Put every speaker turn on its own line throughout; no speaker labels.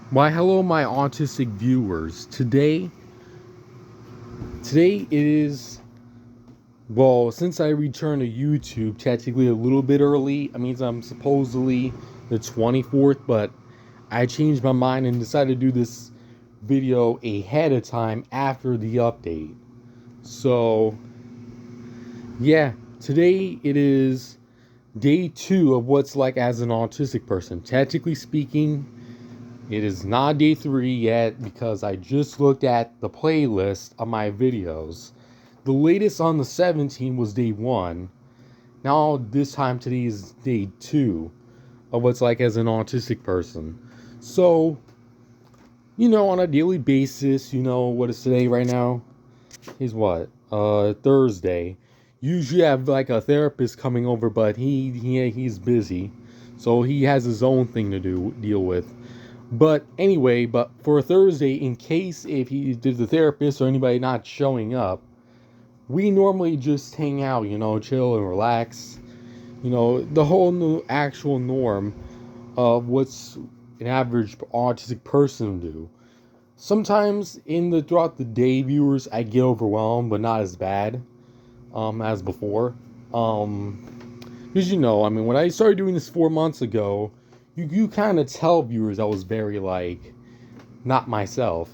Why, hello, my autistic viewers. Today is, well, since I returned to YouTube technically a little bit early, it means I'm supposedly the 24th, but I changed my mind and decided to do this video ahead of time after the update. So, yeah, today it is day 2 of what's like as an autistic person. Technically speaking, it is not day 3 yet because I just looked at the playlist of my videos. The latest on the 17th was day 1. Now this time today is day 2 of what's like as an autistic person. So, on a daily basis, what is today right now? Is what? Thursday. Usually I have like a therapist coming over, but he's busy. So he has his own thing to deal with. But anyway, but for Thursday, in case if he did the therapist or anybody not showing up, we normally just hang out, chill and relax. The whole actual norm of what's an average autistic person do. Sometimes throughout the day, viewers, I get overwhelmed, but not as bad as before. Because when I started doing this 4 months ago, you kind of tell viewers I was very not myself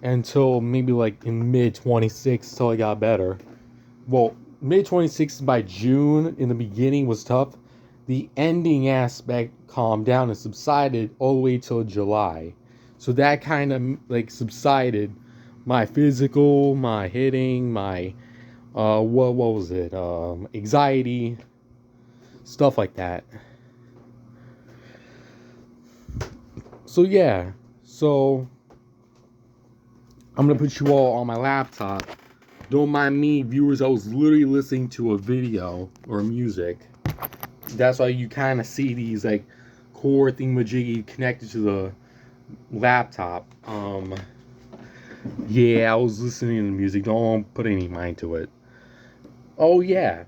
until maybe in mid 26 till I got better. Well, mid 26 by June in the beginning was tough. The ending aspect calmed down and subsided all the way till July. So that kind of subsided my physical, my hitting, my what was it? Anxiety, stuff like that. So yeah, so I'm gonna put you all on my laptop. Don't mind me, viewers, I was literally listening to a video or music. That's why you kind of see these core thingamajiggy connected to the laptop. Yeah, I was listening to the music. Don't put any mind to it. Oh yeah,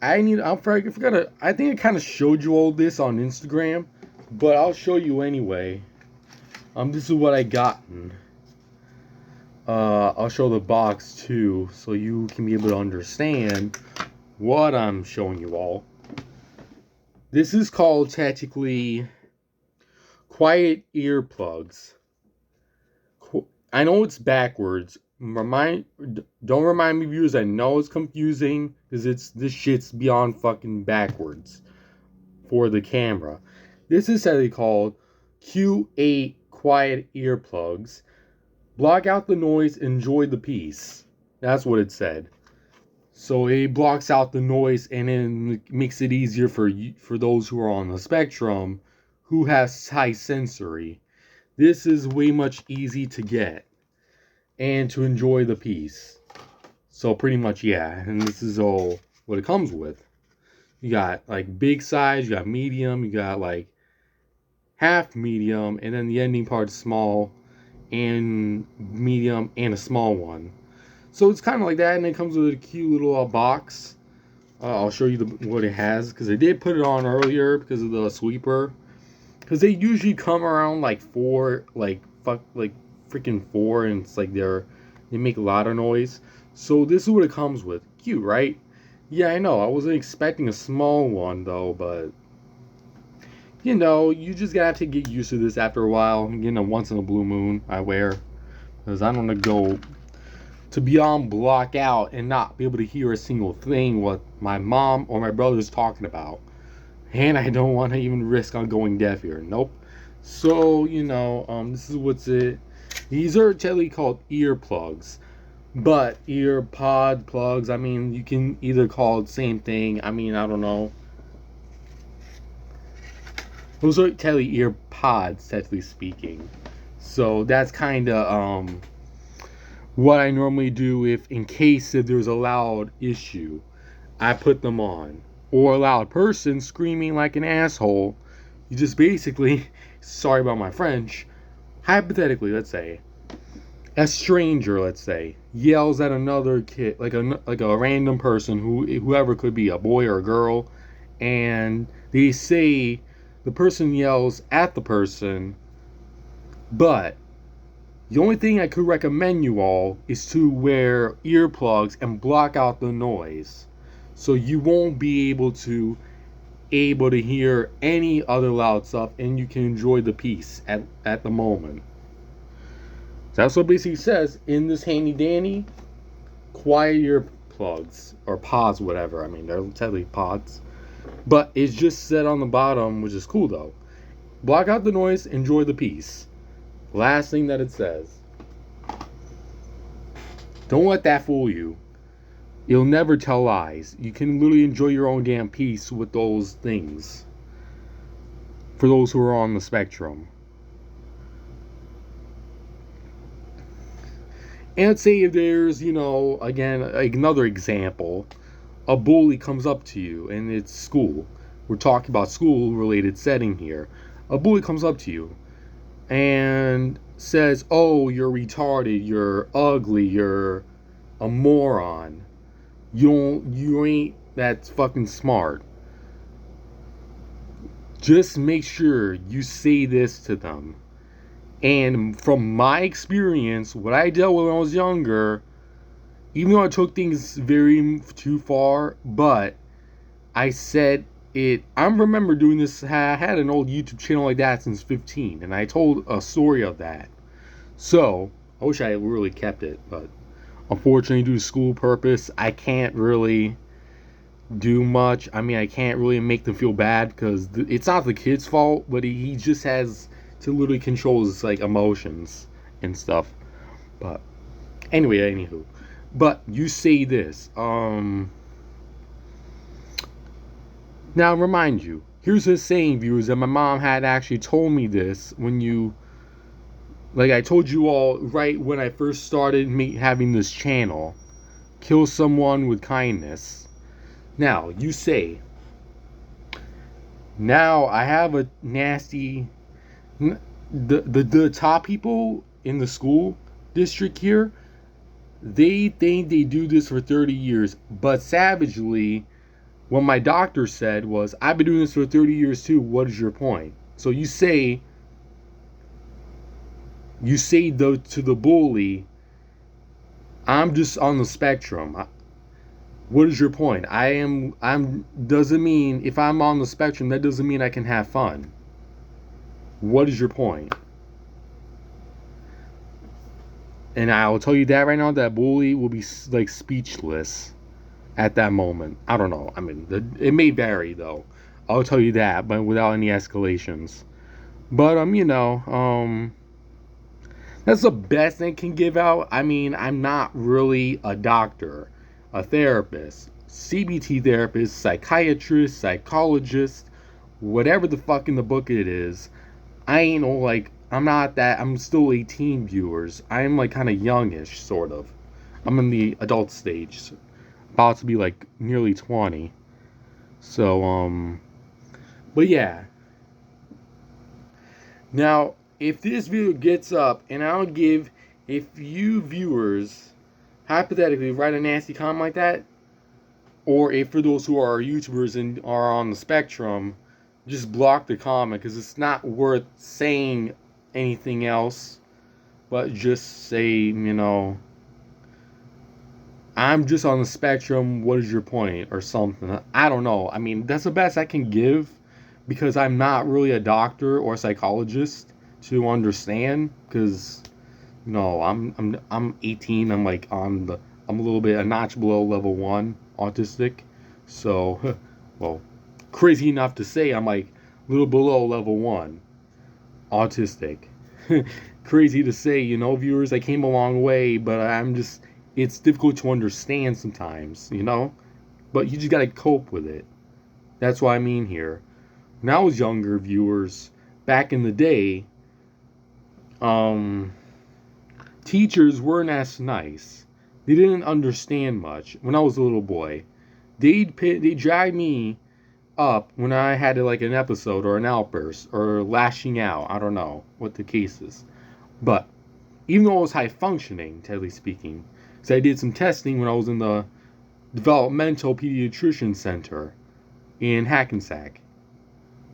I forgot. I think I kind of showed you all this on Instagram, but I'll show you anyway. This is what I gotten. I'll show the box too, so you can be able to understand what I'm showing you all. This is called technically quiet earplugs. I know it's backwards. Don't remind me, viewers. I know it's confusing because this shit's beyond fucking backwards for the camera. This is actually called Q8 quiet earplugs. Block out the noise, enjoy the peace. That's what it said. So it blocks out the noise and then makes it easier for those who are on the spectrum who has high sensory. This is way much easy to get and to enjoy the peace. So pretty much, yeah, and this is all what it comes with. You got big size, you got medium, you got half medium, and then the ending part is small and medium and a small one. So it's kind of like that, and it comes with a cute little box. I'll show you what it has because I did put it on earlier because of the sweeper. Because they usually come around four, freaking four, and it's they make a lot of noise. So this is what it comes with. Cute, right? Yeah, I know. I wasn't expecting a small one though, but you just gotta get used to this after a while. Once in a blue moon, I wear because I don't want to go to beyond block out and not be able to hear a single thing what my mom or my brother's talking about. And I don't want to even risk on going deaf here. Nope. So, this is what's it. These are technically called earplugs. But earpod plugs, you can either call it the same thing. I don't know. Those are technically earpods, technically speaking. So that's kind of what I normally do in case if there's a loud issue. I put them on. Or a loud person screaming like an asshole. You just basically, sorry about my French, hypothetically, let's say, a stranger, let's say, yells at another kid, like a random person, whoever could be, a boy or a girl, and they say the person yells at the person But the only thing I could recommend you all is to wear earplugs and block out the noise, so you won't be able to hear any other loud stuff, and you can enjoy the peace at the moment. So that's what basically says in this handy dandy quiet earplugs or pods, whatever. I mean, they're technically pods, but it's just said on the bottom, which is cool though. Block out the noise, enjoy the peace. Last thing that it says. Don't let that fool you. You'll never tell lies. You can literally enjoy your own damn peace with those things. For those who are on the spectrum. And let's say if there's, again, like another example, a bully comes up to you and it's school. We're talking about school related setting here. A bully comes up to you and says, "Oh, you're retarded, you're ugly, you're a moron. You ain't that fucking smart." Just make sure you say this to them. And from my experience, what I dealt with when I was younger, even though I took things very too far, but I said it. I remember doing this. I had an old YouTube channel like that since 15, and I told a story of that. So I wish I really kept it, but unfortunately, due to school purpose, I can't really do much. I mean, I can't really make them feel bad because it's not the kid's fault, but he just has to literally control his like emotions and stuff. But anyway, anywho, but you say this. Now remind you. Here's a saying, viewers, that my mom had actually told me this when like I told you all right when I first started having this channel. Kill someone with kindness. Now, you say, now I have a nasty. The top people in the school district here, they think they do this for 30 years. But savagely, what my doctor said was, I've been doing this for 30 years too. What is your point? So you say to the bully, I'm just on the spectrum. What is your point? I'm doesn't mean if I'm on the spectrum, that doesn't mean I can have fun. What is your point? And I'll tell you that right now, that bully will be like speechless at that moment. I don't know. I mean, it may vary though. I'll tell you that, but without any escalations. But that's the best I can give out. I mean, I'm not really a doctor, a therapist, CBT therapist, psychiatrist, psychologist, whatever the fuck in the book it is. I ain't like, I'm not that. I'm still 18, viewers. I'm like kind of youngish, sort of. I'm in the adult stage, about to be like nearly 20. So, but yeah. Now, if this video gets up, and I'll give, if you viewers hypothetically write a nasty comment like that, or if for those who are YouTubers and are on the spectrum, just block the comment because it's not worth saying anything else, but just say, I'm just on the spectrum, what is your point, or something. I don't know. I mean, that's the best I can give because I'm not really a doctor or a psychologist to understand, because I'm 18. I'm like I'm a little bit a notch below level 1 autistic. So well, crazy enough to say I'm like a little below level 1 autistic. Crazy to say, viewers, I came a long way, but it's difficult to understand sometimes, but you just got to cope with it. That's what I mean here. When I was younger, viewers, back in the day, teachers weren't as nice. They didn't understand much. When I was a little boy, they dragged me up when I had like an episode or an outburst or lashing out. I don't know what the case is, but even though I was high functioning, technically speaking, because I did some testing when I was in the developmental pediatrician center in Hackensack.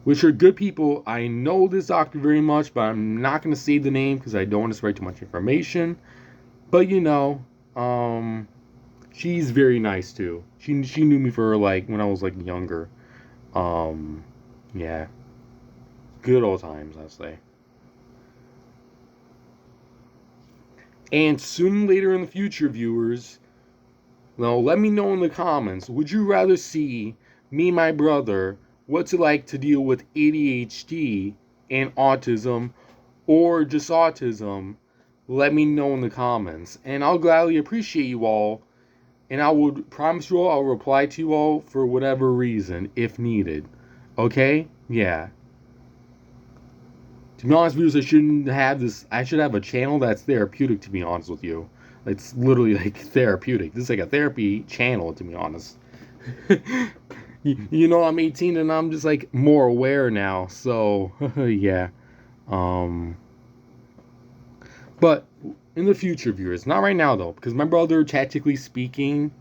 which are good people. I know this doctor very much, but I'm not going to say the name because I don't want to spread too much information. But she's very nice too. She knew me for like when I was like younger. Um, yeah, good old times, I say. And soon later in the future, viewers, now let me know in the comments. Would you rather see me, and my brother, what's it like to deal with ADHD and autism, or just autism? Let me know in the comments, and I'll gladly appreciate you all. And I would promise you all I'll reply to you all for whatever reason, if needed. Okay? Yeah. To be honest, viewers, I shouldn't have this. I should have a channel that's therapeutic, to be honest with you. It's literally like therapeutic. This is like a therapy channel, to be honest. I'm 18 and I'm just like more aware now. So, yeah. Um, but in the future, viewers, not right now though, because my brother, tactically speaking,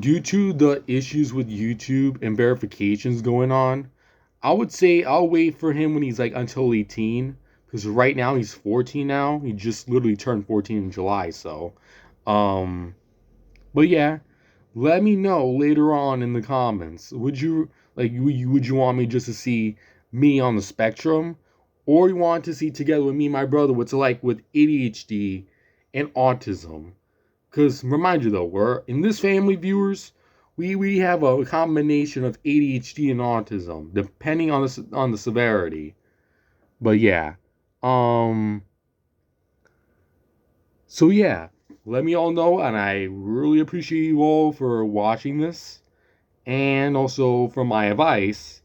due to the issues with YouTube and verifications going on, I would say I'll wait for him when he's like until 18, because right now he's 14 now. He just literally turned 14 in July, so um but yeah, let me know later on in the comments. Would you want me just to see me on the spectrum, or you want to see together with me and my brother what's it like with ADHD and autism? Because remind you though, we're in this family, viewers. We have a combination of ADHD and autism, depending on the severity. But yeah, um, so yeah, let me all know, and I really appreciate you all for watching this, and also for my advice.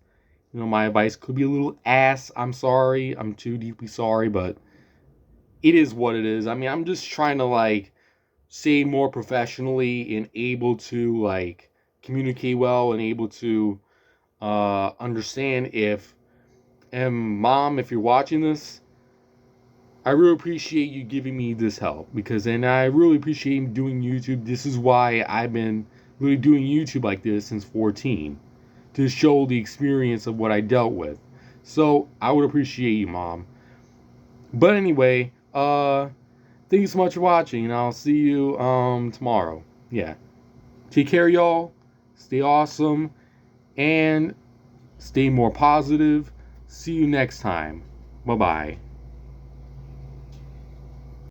My advice could be a little ass. I'm sorry. I'm too deeply sorry, but it is what it is. I mean, I'm just trying to like say more professionally and able to like communicate well and able to understand if and mom, if you're watching this, I really appreciate you giving me this help, because and I really appreciate doing YouTube. This is why I've been really doing YouTube like this since 14, to show the experience of what I dealt with. So I would appreciate you, mom. But anyway, thank you so much for watching, and I'll see you tomorrow. Yeah. Take care, y'all. Stay awesome and stay more positive. See you next time. Bye bye.